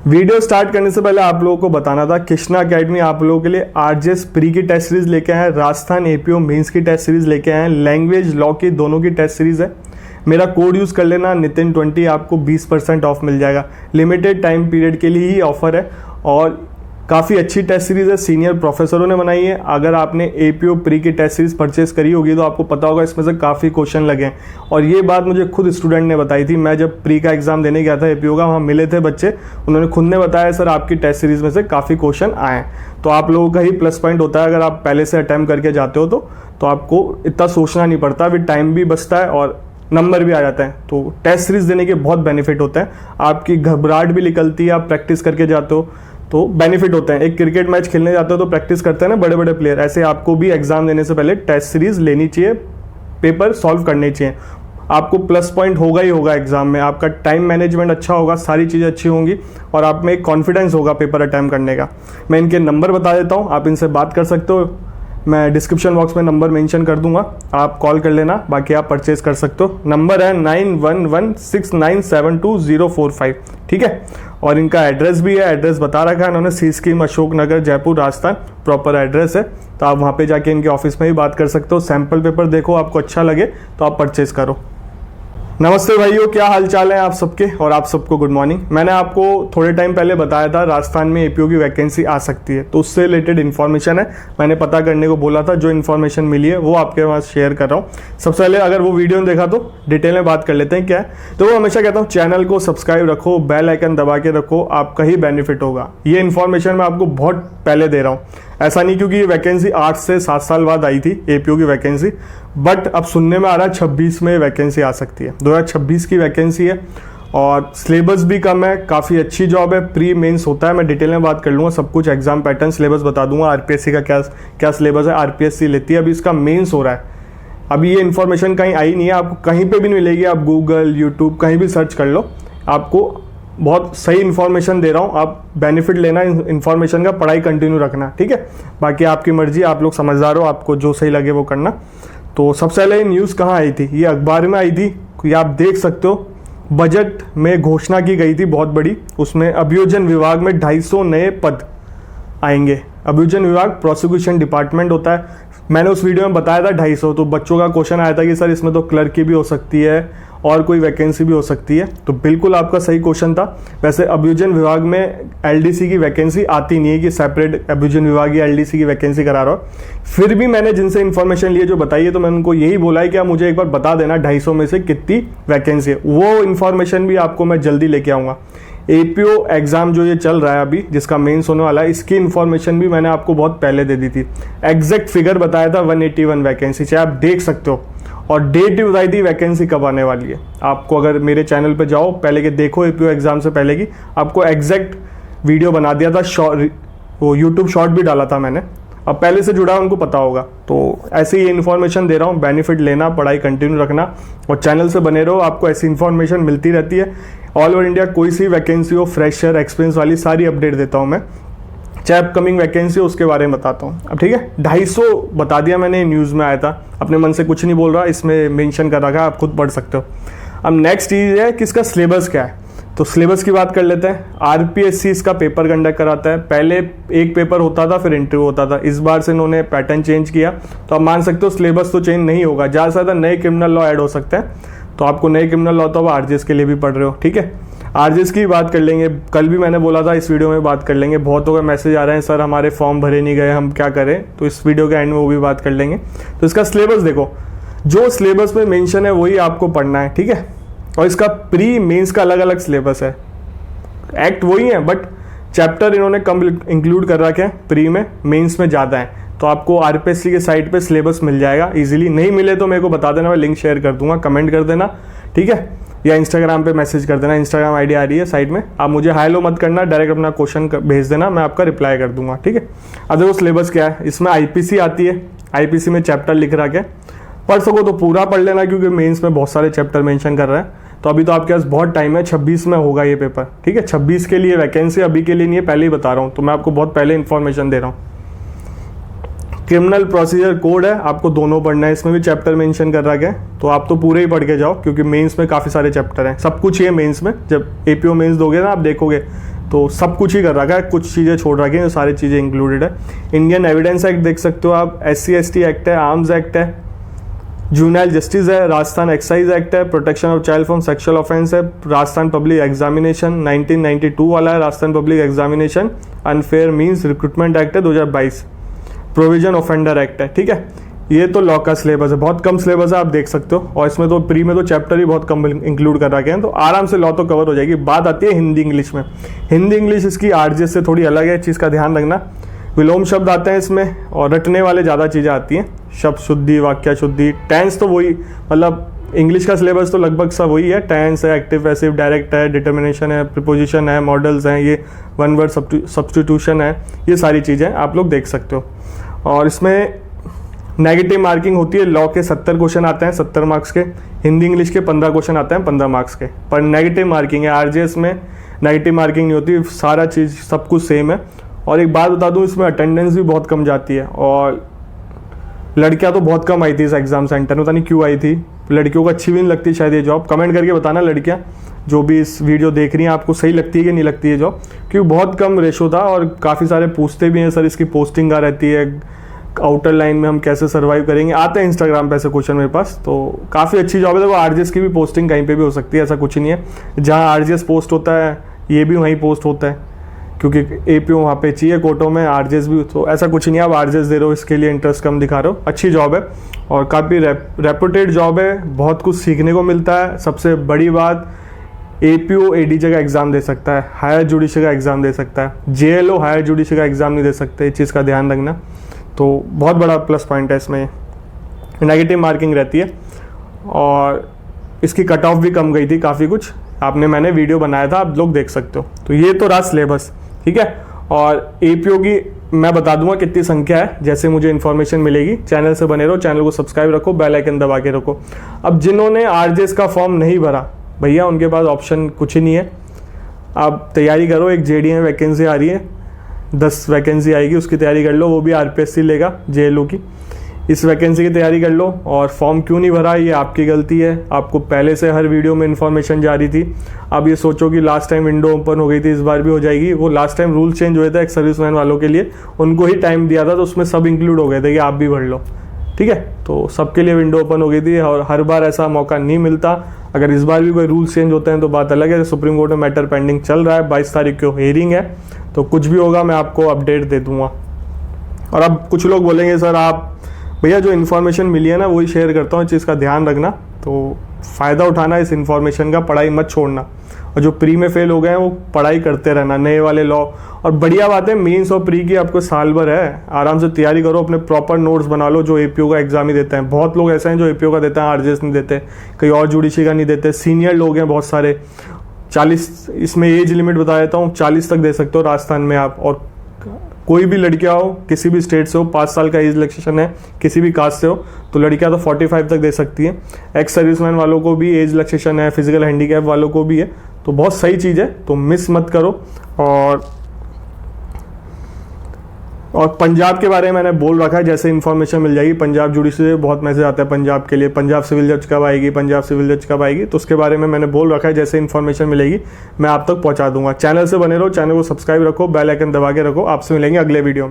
Video start करने से पहले आप लोगों को बताना था, कृष्णा अकेडमी आप लोगों के लिए आरजेएस प्री की टेस्ट सीरीज लेके आए हैं, राजस्थान एपीओ मेंस की टेस्ट सीरीज लेके आए हैं, लैंग्वेज लॉ की दोनों की टेस्ट सीरीज है। मेरा कोड यूज़ कर लेना नितिन20, आपको 20% ऑफ मिल जाएगा। लिमिटेड टाइम पीरियड के लिए ही ऑफर है और काफ़ी अच्छी टेस्ट सीरीज़ है, सीनियर प्रोफेसरों ने बनाई है। अगर आपने एपीओ प्री की टेस्ट सीरीज़ परचेस करी होगी तो आपको पता होगा इसमें से काफ़ी क्वेश्चन लगे हैं। और ये बात मुझे खुद स्टूडेंट ने बताई थी, मैं जब प्री का एग्ज़ाम देने गया था एपीओ का, वहाँ मिले थे बच्चे, उन्होंने खुद ने बताया सर आपकी टेस्ट सीरीज़ में से काफ़ी क्वेश्चन आए हैं। तो आप लोगों का ही प्लस पॉइंट होता है, अगर आप पहले से अटैम्प्ट करके जाते हो तो आपको इतना सोचना नहीं पड़ता, अभी टाइम भी बचता है और नंबर भी आ जाता है। तो टेस्ट सीरीज देने के बहुत बेनिफिट होते हैं, आपकी घबराहट भी निकलती है, आप प्रैक्टिस करके जाते हो तो बेनिफिट होते हैं। एक क्रिकेट मैच खेलने जाते हो तो प्रैक्टिस करते हैं ना बड़े बड़े प्लेयर, ऐसे आपको भी एग्जाम देने से पहले टेस्ट सीरीज लेनी चाहिए, पेपर सॉल्व करने चाहिए। आपको प्लस पॉइंट होगा ही होगा एग्जाम में, आपका टाइम मैनेजमेंट अच्छा होगा, सारी चीज़ें अच्छी होंगी और आप में एक कॉन्फिडेंस होगा पेपर अटैम्प्ट करने का। मैं इनके नंबर बता देता हूँ, आप इनसे बात कर सकते हो, मैं डिस्क्रिप्शन बॉक्स में नंबर मेंशन कर दूंगा, आप कॉल कर लेना, बाकी आप परचेज कर सकते हो। नंबर है 9116972045, ठीक है। और इनका एड्रेस भी है, एड्रेस बता रखा है इन्होंने, सी scheme Ashok Nagar Jaipur Rajasthan, proper address है। तो आप वहाँ पे जाके इनके ऑफिस में ही बात कर सकते हो। सैम्पल पेपर देखो, आपको अच्छा लगे तो आप परचेज करो। नमस्ते भाइयों, क्या हाल चाल है आप सबके, और आप सबको गुड मॉर्निंग। मैंने आपको थोड़े टाइम पहले बताया था राजस्थान में एपीओ की वैकेंसी आ सकती है, तो उससे रिलेटेड इन्फॉर्मेशन है, मैंने पता करने को बोला था। जो इन्फॉर्मेशन मिली है वो आपके पास शेयर कर रहा हूँ। सबसे पहले अगर वो वीडियो देखा तो डिटेल में बात कर लेते हैं क्या है। तो वो हमेशा कहता हूँ चैनल को सब्सक्राइब रखो, बेल आइकन दबा के रखो, आपका ही बेनिफिट होगा। ये इन्फॉर्मेशन मैं आपको बहुत पहले दे रहा हूँ, ऐसा नहीं क्योंकि ये वैकेंसी 8 से 7 साल बाद आई थी एपीओ की वैकेंसी, बट अब सुनने में आ रहा है 26 में वैकेंसी आ सकती है। 2026 की वैकेंसी है और सिलेबस भी कम है, काफ़ी अच्छी जॉब है, प्री मेंस होता है। मैं डिटेल में बात कर लूँगा, सब कुछ एग्जाम पैटर्न सिलेबस बता दूंगा, आरपीएससी का क्या सिलेबस है, आरपीएससी लेती है। अभी इसका मेंस हो रहा है, अभी ये इन्फॉर्मेशन कहीं आई नहीं है, आपको कहीं पर भी नहीं मिलेगी। आप गूगल यूट्यूब कहीं भी सर्च कर लो, आपको बहुत सही इन्फॉर्मेशन दे रहा हूँ, आप बेनिफिट लेना इन्फॉर्मेशन का, पढ़ाई कंटिन्यू रखना, ठीक है। बाकी आपकी मर्जी, आप लोग समझदार हो, आपको जो सही लगे वो करना। तो सबसे पहले न्यूज़ कहाँ आई थी, ये अखबार में आई थी, ये आप देख सकते हो। बजट में घोषणा की गई थी बहुत बड़ी, उसमें अभियोजन विभाग में 250 नए पद आएंगे। अभियोजन विभाग प्रोसिक्यूशन डिपार्टमेंट होता है, मैंने उस वीडियो में बताया था 250। तो बच्चों का क्वेश्चन आया था कि सर इसमें तो क्लर्क की भी हो सकती है और कोई वैकेंसी भी हो सकती है, तो बिल्कुल आपका सही क्वेश्चन था। वैसे अभियोजन विभाग में एलडीसी की वैकेंसी आती नहीं है कि सेपरेट अभियोजन विभाग या एलडीसी की वैकेंसी करा रहा हो। फिर भी मैंने जिनसे इन्फॉर्मेशन लिए जो बताई है, तो मैंने उनको यही बोला है कि आप मुझे एक बार बता देना 250 में से कितनी वैकेंसी है। वो इन्फॉर्मेशन भी आपको मैं जल्दी लेके आऊँगा। एपीओ एग्जाम जो ये चल रहा है अभी, जिसका मेंस होने वाला है, इसकी इन्फॉर्मेशन भी मैंने आपको बहुत पहले दे दी थी। एग्जैक्ट फिगर बताया था 181 वैकेंसी, चाहे आप देख सकते हो, और डेट भी बताई थी वैकेंसी कब आने वाली है। आपको अगर मेरे चैनल पे जाओ पहले के देखो, एपीओ एग्जाम से पहले की आपको एग्जैक्ट वीडियो बना दिया था, वो यूट्यूब शॉर्ट भी डाला था मैंने। अब पहले से जुड़ा उनको पता होगा। तो ऐसे ही इन्फॉर्मेशन दे रहा हूँ, बेनिफिट लेना, पढ़ाई कंटिन्यू रखना और चैनल से बने रहो, आपको ऐसी इन्फॉर्मेशन मिलती रहती है। ऑल ओवर इंडिया कोई सी वैकेंसी हो, फ्रेशर एक्सपीरियंस वाली, सारी अपडेट देता हूँ मैं, चाहे अपकमिंग वैकेंसी हो उसके बारे में बताता हूँ। अब ठीक है, 250 बता दिया मैंने, न्यूज़ में आया था, अपने मन से कुछ नहीं बोल रहा, इसमें मेंशन कर रखा है, आप खुद पढ़ सकते हो। अब नेक्स्ट चीज़ है कि इसका सिलेबस क्या है, तो सिलेबस की बात कर लेते हैं। आरपीएससी इसका पेपर कंडक्ट कराता है, पहले एक पेपर होता था फिर इंटरव्यू होता था, इस बार से इन्होंने पैटर्न चेंज किया। तो आप मान सकते हो सिलेबस तो चेंज नहीं होगा, ज़्यादा से ज़्यादा नए क्रिमिनल लॉ ऐड हो सकते हैं। तो आपको नए क्रिमिनल लॉ तो अब आरजेएस के लिए भी पढ़ रहे हो, ठीक है। आरजेएस की बात कर लेंगे, कल भी मैंने बोला था इस वीडियो में बात कर लेंगे। बहुतों का मैसेज आ रहे हैं सर हमारे फॉर्म भरे नहीं गए, हम क्या करें, तो इस वीडियो के एंड में वो भी बात कर लेंगे। तो इसका सिलेबस देखो, जो सिलेबस में मेंशन है वही आपको पढ़ना है, ठीक है। और इसका प्री मेंस का अलग अलग सिलेबस है, एक्ट वही है बट चैप्टर इन्होंने कम इंक्लूड कर रखे हैं, प्री में, मेंस में ज़्यादा है। तो आपको आरपीएससी के साइट पे सिलेबस मिल जाएगा इजीली, नहीं मिले तो मेरे को बता देना, मैं लिंक शेयर कर दूंगा, कमेंट कर देना, ठीक है, या इंस्टाग्राम पे मैसेज कर देना, इंस्टाग्राम आईडी आ रही है साइड में, आप मुझे हाई लो मत करना, डायरेक्ट अपना क्वेश्चन भेज देना, मैं आपका रिप्लाई कर दूंगा, ठीक है। अब देखो सिलेबस क्या है, इसमें आईपीसी आती है, आईपीसी में चैप्टर लिख रहा है, पढ़ सको तो पूरा पढ़ लेना क्योंकि मेंस में बहुत सारे चैप्टर मेंशन कर रहा है। तो अभी तो आपके पास बहुत टाइम है, 26 में होगा ये पेपर, ठीक है। 26 के लिए वैकेंसी, अभी के लिए नहीं है, पहले ही बता रहा हूँ, तो मैं आपको बहुत पहले इन्फॉर्मेशन दे रहा हूँ। क्रिमिनल प्रोसीजर कोड है, आपको दोनों पढ़ना है, इसमें भी चैप्टर मेंशन कर रखा है, तो आप तो पूरे ही पढ़ के जाओ क्योंकि मेंस में काफ़ी सारे चैप्टर हैं, सब कुछ ये मेंस में, जब एपीओ मेंस दोगे ना आप देखोगे तो सब कुछ ही कर रखा है, कुछ चीज़ें छोड़ रखी हैं, जो सारी चीज़ें इंक्लूडेड है। इंडियन एविडेंस एक्ट देख सकते हो आप, SC/ST एक्ट है, आर्म्स एक्ट है, जुवेनाइल जस्टिस है, राजस्थान एक्साइज एक्ट है, protection of child from sexual offence है, राजस्थान पब्लिक एग्जामिनेशन 1992 वाला है, Rajasthan public examination unfair means recruitment act है 2022, प्रोविजन ऑफेंडर एक्ट है। ठीक है, ये तो लॉ का सिलेबस है, बहुत कम सिलेबस है, आप देख सकते हो। और इसमें तो प्री में तो चैप्टर ही बहुत कम इंक्लूड कर रखे हैं, तो आराम से लॉ तो कवर हो जाएगी। बात आती है हिंदी इंग्लिश में। हिंदी इंग्लिश इसकी RGS से थोड़ी अलग है, इस चीज़ का ध्यान रखना। विलोम शब्द आते हैं इसमें और रटने वाले ज़्यादा चीज़ें आती हैं, शब्द शुद्धि, वाक्य शुद्धि, टेंस तो वही, मतलब इंग्लिश का सिलेबस तो लगभग सब वही है। टेंस है, एक्टिव पैसिव डायरेक्ट है, डिटर्मिनेशन है, प्रीपोजिशन है, मॉडल्स हैं, ये वन वर्ड सब्स्टिट्यूशन है, ये सारी चीज़ें आप लोग देख सकते हो। और इसमें नेगेटिव मार्किंग होती है। लॉ के 70 क्वेश्चन आते हैं 70 मार्क्स के, हिंदी इंग्लिश के 15 क्वेश्चन आते हैं 15 मार्क्स के, पर नेगेटिव मार्किंग है। RGS में नेगेटिव मार्किंग नहीं होती, सारा चीज़ सब कुछ सेम है। और एक बात बता दूं, इसमें अटेंडेंस भी बहुत कम जाती है, और लड़कियां तो बहुत कम आई थी इस एग्जाम सेंटर में, पता नहीं क्यों आई थी। लड़कियों को अच्छी भी नहीं लगती शायद ये जॉब, कमेंट करके बताना लड़कियां जो भी इस वीडियो देख रही हैं, आपको सही लगती है कि नहीं लगती है जॉब, क्योंकि बहुत कम रेशो था। और काफ़ी सारे पूछते भी हैं, सर इसकी पोस्टिंग कहाँ रहती है, आउटर लाइन में हम कैसे सर्वाइव करेंगे, आते हैं इंस्टाग्राम पे ऐसे क्वेश्चन मेरे पास। तो काफ़ी अच्छी जॉब है। देखो RGS की भी पोस्टिंग कहीं पे भी हो सकती है, ऐसा कुछ नहीं है। जहाँ RGS पोस्ट होता है ये भी वहीं पोस्ट होता है, क्योंकि APO वहाँ पे चाहिए कोटों में, RGS भी, तो ऐसा कुछ नहीं है। आप RGS दे रहे हो इसके लिए इंटरेस्ट कम दिखा रहे हो, अच्छी जॉब है और काफ़ी रेपुटेड जॉब है, बहुत कुछ सीखने को मिलता है। सबसे बड़ी बात, APO ADJ का एग्ज़ाम दे सकता है, हायर जुडिशरी का एग्ज़ाम दे सकता है, JLO हायर जुडिशरी का एग्ज़ाम नहीं दे सकते, इस चीज़ का ध्यान रखना। तो बहुत बड़ा प्लस पॉइंट है इसमें। नेगेटिव मार्किंग रहती है और इसकी कट ऑफ भी कम गई थी काफ़ी कुछ, मैंने वीडियो बनाया था, आप लोग देख सकते हो। तो ये तो रहा सिलेबस, ठीक है। और APO की मैं बता दूंगा कितनी संख्या है, जैसे मुझे इन्फॉर्मेशन मिलेगी। चैनल से बने रहो, चैनल को सब्सक्राइब रखो, बेल आइकन दबा के रखो। अब जिन्होंने RGS का फॉर्म नहीं भरा भैया, उनके पास ऑप्शन कुछ ही नहीं है। आप तैयारी करो, एक JD में वैकेंसी आ रही है, 10 वैकेंसी आएगी, उसकी तैयारी कर लो, वो भी RPSC लेगा JLO की। इस वैकेंसी की तैयारी कर लो। और फॉर्म क्यों नहीं भरा, ये आपकी गलती है, आपको पहले से हर वीडियो में इन्फॉर्मेशन जा रही थी। अब ये सोचो कि लास्ट टाइम विंडो ओपन हो गई थी, इस बार भी हो जाएगी। वो लास्ट टाइम रूल चेंज हुए थे एक सर्विसमैन वालों के लिए, उनको ही टाइम दिया था, तो उसमें सब इंक्लूड हो गए थे कि आप भी भर लो, ठीक है। तो सबके लिए विंडो ओपन हो गई थी और हर बार ऐसा मौका नहीं मिलता। अगर इस बार भी कोई रूल्स चेंज होते हैं तो बात अलग है। सुप्रीम कोर्ट में मैटर पेंडिंग चल रहा है, 22 तारीख को हियरिंग है, तो कुछ भी होगा मैं आपको अपडेट दे दूंगा। और अब कुछ लोग बोलेंगे सर आप भैया जो इन्फॉर्मेशन मिली है ना वही शेयर करता हूँ, इस चीज़ का ध्यान रखना। तो फ़ायदा उठाना इस इन्फॉर्मेशन का, पढ़ाई मत छोड़ना। और जो प्री में फेल हो गए हैं वो पढ़ाई करते रहना, नए वाले लॉ। और बढ़िया बात है, मेंस और प्री की आपको साल भर है, आराम से तैयारी करो, अपने प्रॉपर नोट्स बना लो। जो APO का एग्जाम ही देते हैं, बहुत लोग ऐसे हैं जो APO का देते हैं, RGS नहीं देते, कहीं और जुडिशरी का नहीं देते। सीनियर लोग हैं बहुत सारे, 40, इसमें एज लिमिट बता देता हूँ, 40 तक दे सकते हो राजस्थान में आप। और कोई भी लड़कियां हो, किसी भी स्टेट से हो, 5 साल का एज रिलैक्सेशन है, किसी भी कास्ट से हो, तो लड़कियां तो 45 तक दे सकती हैं। एक्स सर्विसमैन वालों को भी एज रिलैक्सेशन है, फिजिकल हैंडीकैप वालों को भी है, तो बहुत सही चीज़ है, तो मिस मत करो। और पंजाब के बारे में मैंने बोल रखा है, जैसे इन्फॉर्मेशन मिल जाएगी। पंजाब जुडिशरी से बहुत मैसेज आता है पंजाब के लिए, पंजाब सिविल जज कब आएगी, पंजाब सिविल जज कब आएगी, तो उसके बारे में मैंने बोल रखा है। जैसे इन्फॉर्मेशन मिलेगी मैं आप तक पहुंचा दूंगा। चैनल से बने रहो, चैनल को सब्सक्राइब रखो, बेल आइकन दबा के रखो। आपसे मिलेंगे अगले वीडियो में।